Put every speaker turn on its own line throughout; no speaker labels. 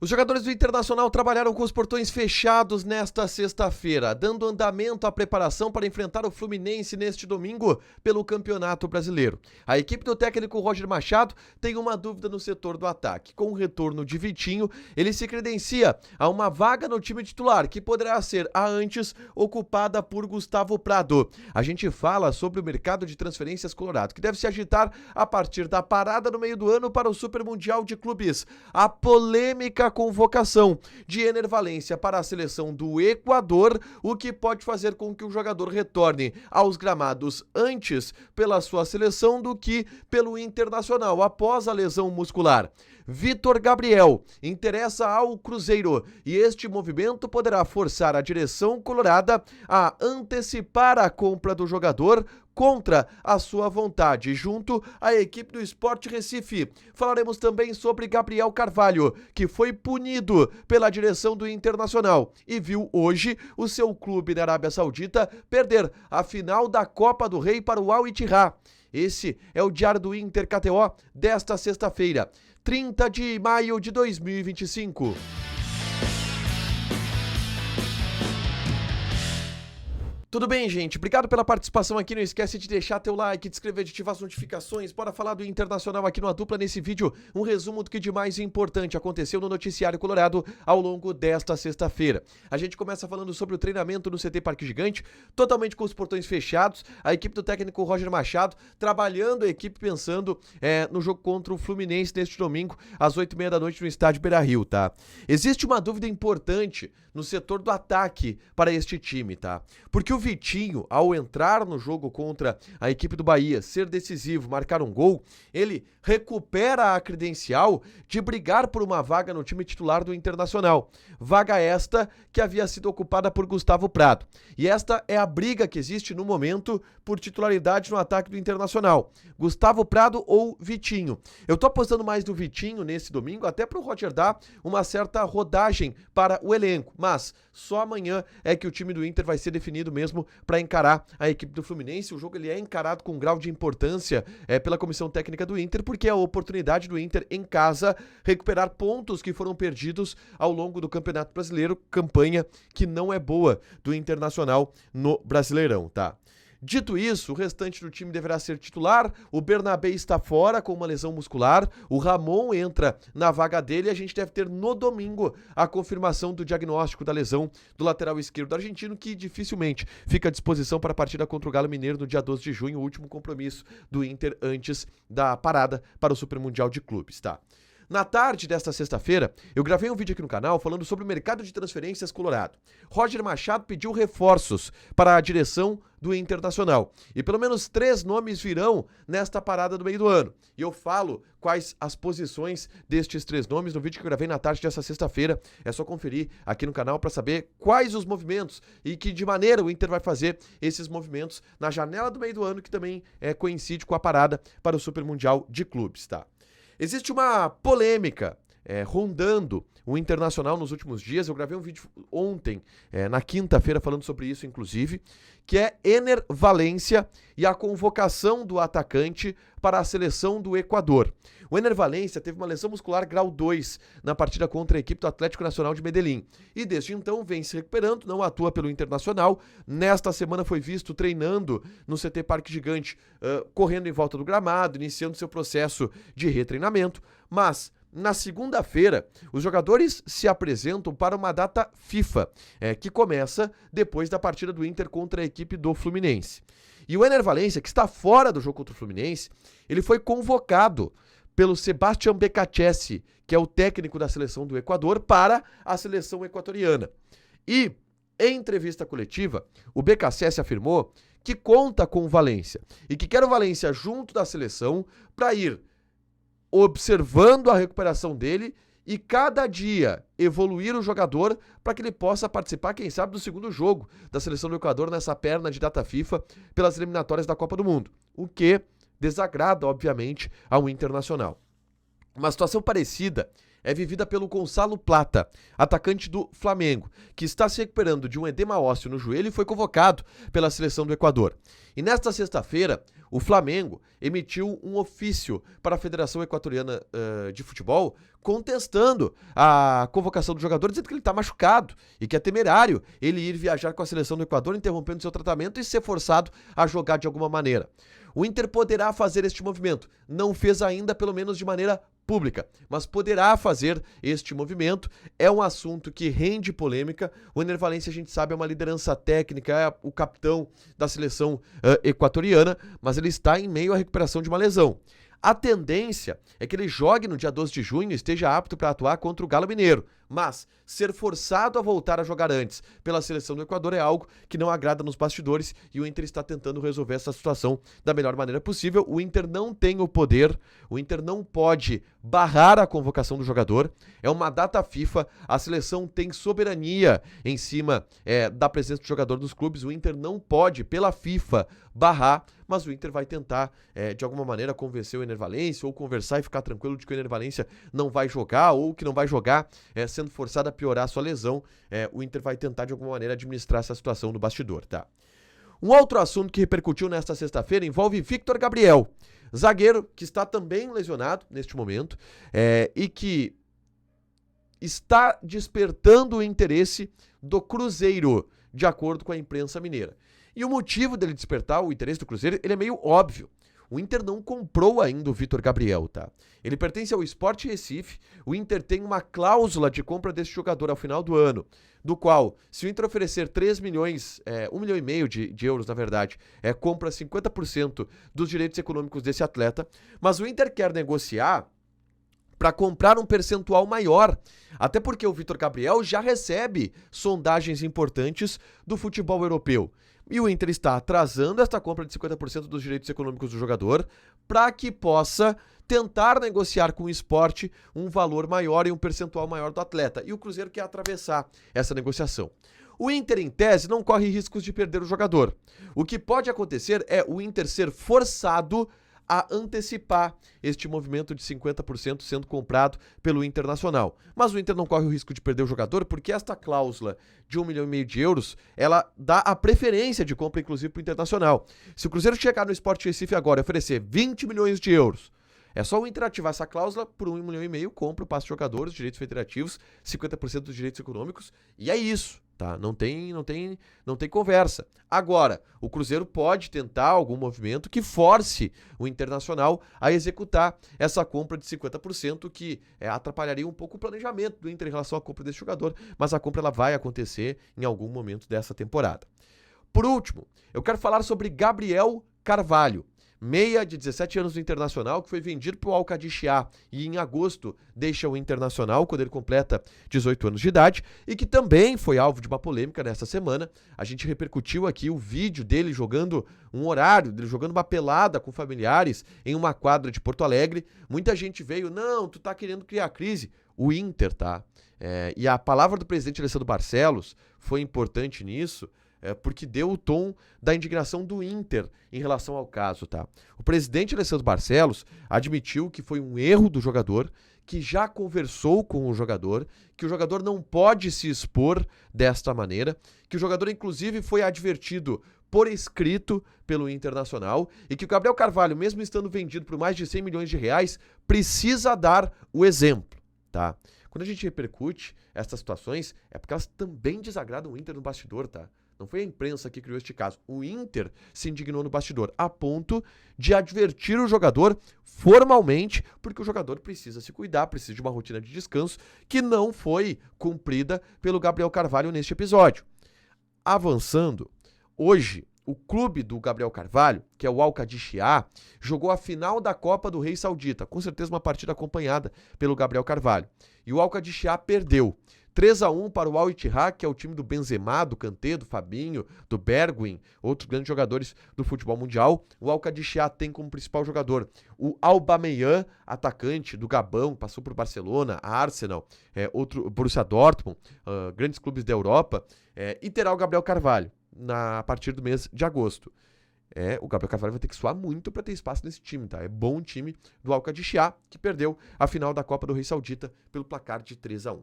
Os jogadores do Internacional trabalharam com os portões fechados nesta sexta-feira, dando andamento à preparação para enfrentar o Fluminense neste domingo pelo Campeonato Brasileiro. A equipe do técnico Roger Machado tem uma dúvida no setor do ataque. Com o retorno de Vitinho, ele se credencia a uma vaga no time titular, que poderá ser a antes ocupada por Gustavo Prado. A gente fala sobre o mercado de transferências colorado, que deve se agitar a partir da parada no meio do ano para o Super Mundial de Clubes. A polêmica convocação de Ener Valencia para a seleção do Equador, o que pode fazer com que o jogador retorne aos gramados antes pela sua seleção do que pelo Internacional após a lesão muscular. Vitor Gabriel interessa ao Cruzeiro e este movimento poderá forçar a direção colorada a antecipar a compra do jogador contra a sua vontade, junto à equipe do Sport Recife. Falaremos também sobre Gabriel Carvalho, que foi punido pela direção do Internacional e viu hoje o seu clube na Arábia Saudita perder a final da Copa do Rei para o Al Ittihad. Esse é o Diário do Inter KTO desta sexta-feira, 30 de maio de 2025. Tudo bem, gente? Obrigado pela participação aqui. Não esquece de deixar teu like, de inscrever, de ativar as notificações. Bora falar do Internacional aqui no A Dupla nesse vídeo. Um resumo do que de mais importante aconteceu no noticiário colorado ao longo desta sexta-feira. A gente começa falando sobre o treinamento no CT Parque Gigante, totalmente com os portões fechados. A equipe do técnico Roger Machado trabalhando a equipe pensando no jogo contra o Fluminense neste domingo, às 8h30 da noite no estádio Beira-Rio, tá? Existe uma dúvida importante no setor do ataque para este time, tá? Porque o Vitinho, ao entrar no jogo contra a equipe do Bahia, ser decisivo, marcar um gol, ele recupera a credencial de brigar por uma vaga no time titular do Internacional. Vaga esta que havia sido ocupada por Gustavo Prado. E esta é a briga que existe no momento por titularidade no ataque do Internacional. Gustavo Prado ou Vitinho. Eu tô apostando mais no Vitinho nesse domingo, até para o Roger dar uma certa rodagem para o elenco. Mas só amanhã é que o time do Inter vai ser definido mesmo para encarar a equipe do Fluminense. O jogo ele é encarado com um grau de importância pela comissão técnica do Inter, porque é a oportunidade do Inter em casa recuperar pontos que foram perdidos ao longo do Campeonato Brasileiro, campanha que não é boa do Internacional no Brasileirão, tá? Dito isso, o restante do time deverá ser titular. O Bernabé está fora com uma lesão muscular. O Ramon entra na vaga dele e a gente deve ter no domingo a confirmação do diagnóstico da lesão do lateral esquerdo argentino, que dificilmente fica à disposição para a partida contra o Galo Mineiro no dia 12 de junho, o último compromisso do Inter antes da parada para o Super Mundial de Clubes, tá? Na tarde desta sexta-feira, eu gravei um vídeo aqui no canal falando sobre o mercado de transferências colorado. Roger Machado pediu reforços para a direção do Internacional. E pelo menos 3 nomes virão nesta parada do meio do ano. E eu falo quais as posições destes 3 nomes no vídeo que eu gravei na tarde dessa sexta-feira. É só conferir aqui no canal para saber quais os movimentos e que de maneira o Inter vai fazer esses movimentos na janela do meio do ano, que também coincide com a parada para o Super Mundial de Clubes, tá? Existe uma polêmica rondando o Internacional nos últimos dias. Eu gravei um vídeo ontem, na quinta-feira, falando sobre isso, inclusive, que é Ener Valencia e a convocação do atacante para a seleção do Equador. O Ener Valencia teve uma lesão muscular grau 2 na partida contra a equipe do Atlético Nacional de Medellín. E desde então vem se recuperando, não atua pelo Internacional. Nesta semana foi visto treinando no CT Parque Gigante, correndo em volta do gramado, iniciando seu processo de retreinamento. Mas na segunda-feira, os jogadores se apresentam para uma data FIFA, que começa depois da partida do Inter contra a equipe do Fluminense. E o Ener Valencia, que está fora do jogo contra o Fluminense, ele foi convocado pelo Sebastián Becachese, que é o técnico da seleção do Equador, para a seleção equatoriana. E, em entrevista coletiva, o Becachese afirmou que conta com o Valencia e que quer o Valencia junto da seleção para ir observando a recuperação dele e cada dia evoluir o jogador para que ele possa participar, quem sabe, do segundo jogo da seleção do Equador nessa perna de data FIFA pelas eliminatórias da Copa do Mundo, o que desagrada, obviamente, ao Internacional. Uma situação parecida é vivida pelo Gonçalo Plata, atacante do Flamengo, que está se recuperando de um edema ósseo no joelho e foi convocado pela seleção do Equador. E nesta sexta-feira, o Flamengo emitiu um ofício para a Federação Equatoriana de Futebol contestando a convocação do jogador, dizendo que ele está machucado e que é temerário ele ir viajar com a seleção do Equador, interrompendo seu tratamento e ser forçado a jogar de alguma maneira. O Inter poderá fazer este movimento, não fez ainda, pelo menos de maneira pública, mas poderá fazer este movimento. É um assunto que rende polêmica. O Ener Valencia, a gente sabe, é uma liderança técnica, é o capitão da seleção equatoriana, mas ele está em meio à recuperação de uma lesão. A tendência é que ele jogue no dia 12 de junho e esteja apto para atuar contra o Galo Mineiro, mas ser forçado a voltar a jogar antes pela seleção do Equador é algo que não agrada nos bastidores e o Inter está tentando resolver essa situação da melhor maneira possível. O Inter não tem o poder, o Inter não pode barrar a convocação do jogador, é uma data FIFA, a seleção tem soberania em cima da presença do jogador nos clubes, o Inter não pode, pela FIFA, barrar, mas o Inter vai tentar, de alguma maneira, convencer o Ener Valencia ou conversar e ficar tranquilo de que o Ener Valencia não vai jogar ou que não vai jogar sendo forçado a piorar a sua lesão. O Inter vai tentar, de alguma maneira, administrar essa situação no bastidor, tá? Um outro assunto que repercutiu nesta sexta-feira envolve Victor Gabriel, zagueiro que está também lesionado neste momento e que está despertando o interesse do Cruzeiro, de acordo com a imprensa mineira. E o motivo dele despertar o interesse do Cruzeiro, ele é meio óbvio. O Inter não comprou ainda o Victor Gabriel, tá? Ele pertence ao Sport Recife, o Inter tem uma cláusula de compra desse jogador ao final do ano, do qual, se o Inter oferecer 3 milhões, 1,5 milhão de euros, na verdade, compra 50% dos direitos econômicos desse atleta, mas o Inter quer negociar para comprar um percentual maior, até porque o Victor Gabriel já recebe sondagens importantes do futebol europeu. E o Inter está atrasando esta compra de 50% dos direitos econômicos do jogador para que possa tentar negociar com o Sport um valor maior e um percentual maior do atleta. E o Cruzeiro quer atravessar essa negociação. O Inter, em tese, não corre riscos de perder o jogador. O que pode acontecer é o Inter ser forçado a antecipar este movimento de 50% sendo comprado pelo Internacional. Mas o Inter não corre o risco de perder o jogador porque esta cláusula de 1,5 milhão de euros, ela dá a preferência de compra, inclusive, para o Internacional. Se o Cruzeiro chegar no Sport Recife agora e oferecer 20 milhões de euros, é só o Inter ativar essa cláusula por 1,5 milhão, compra o passe de jogadores, direitos federativos, 50% dos direitos econômicos, e é isso. Tá? Não tem conversa. Agora, o Cruzeiro pode tentar algum movimento que force o Internacional a executar essa compra de 50%, que atrapalharia um pouco o planejamento do Inter em relação à compra desse jogador, mas a compra ela vai acontecer em algum momento dessa temporada. Por último, eu quero falar sobre Gabriel Carvalho, meia de 17 anos do Internacional, que foi vendido para o Al-Qadisiyah e em agosto deixa o Internacional quando ele completa 18 anos de idade e que também foi alvo de uma polêmica nesta semana. A gente repercutiu aqui o vídeo dele jogando um horário, dele jogando uma pelada com familiares em uma quadra de Porto Alegre. Muita gente veio, não, tu tá querendo criar crise. O Inter, tá? E a palavra do presidente Alessandro Barcelos foi importante nisso, porque deu o tom da indignação do Inter em relação ao caso, tá? O presidente Alessandro Barcelos admitiu que foi um erro do jogador, que já conversou com o jogador, que o jogador não pode se expor desta maneira, que o jogador inclusive foi advertido por escrito pelo Internacional e que o Gabriel Carvalho, mesmo estando vendido por mais de 100 milhões de reais, precisa dar o exemplo, tá? Quando a gente repercute estas situações, é porque elas também desagradam o Inter no bastidor, tá? Não foi a imprensa que criou este caso. O Inter se indignou no bastidor, a ponto de advertir o jogador formalmente, porque o jogador precisa se cuidar, precisa de uma rotina de descanso que não foi cumprida pelo Gabriel Carvalho neste episódio. Avançando, hoje, o clube do Gabriel Carvalho, que é o Al-Qadisiyah, jogou a final da Copa do Rei Saudita, com certeza uma partida acompanhada pelo Gabriel Carvalho. E o Al-Qadisiyah perdeu 3-1 para o Al-Ittihad, que é o time do Benzema, do Kanté, do Fabinho, do Bergwijn, outros grandes jogadores do futebol mundial. O Al-Qadisiyah tem como principal jogador o Aubameyang, atacante do Gabão, passou por Barcelona, Arsenal, outro Borussia Dortmund, grandes clubes da Europa, e terá o Gabriel Carvalho a partir do mês de agosto. O Gabriel Carvalho vai ter que suar muito para ter espaço nesse time, tá? É bom time do Al-Qadisiyah, que perdeu a final da Copa do Rei Saudita pelo placar de 3-1.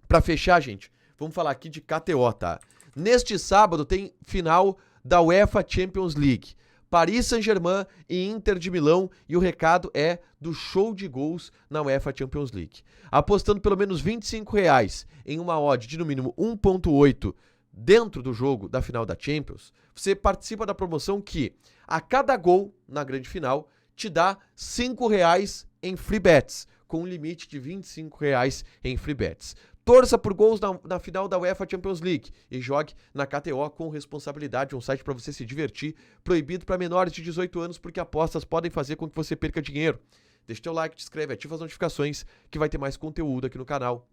Para fechar, gente, vamos falar aqui de KTO, tá? Neste sábado tem final da UEFA Champions League. Paris Saint-Germain e Inter de Milão, e o recado é do show de gols na UEFA Champions League. Apostando pelo menos R$25 em uma odd de no mínimo 1.8 dentro do jogo da final da Champions, você participa da promoção que a cada gol na grande final te dá R$5 em free bets, com um limite de R$25 em free bets. Torça por gols na final da UEFA Champions League e jogue na KTO com responsabilidade, um site para você se divertir, proibido para menores de 18 anos, porque apostas podem fazer com que você perca dinheiro. Deixa teu like, te inscreve, ativa as notificações, que vai ter mais conteúdo aqui no canal.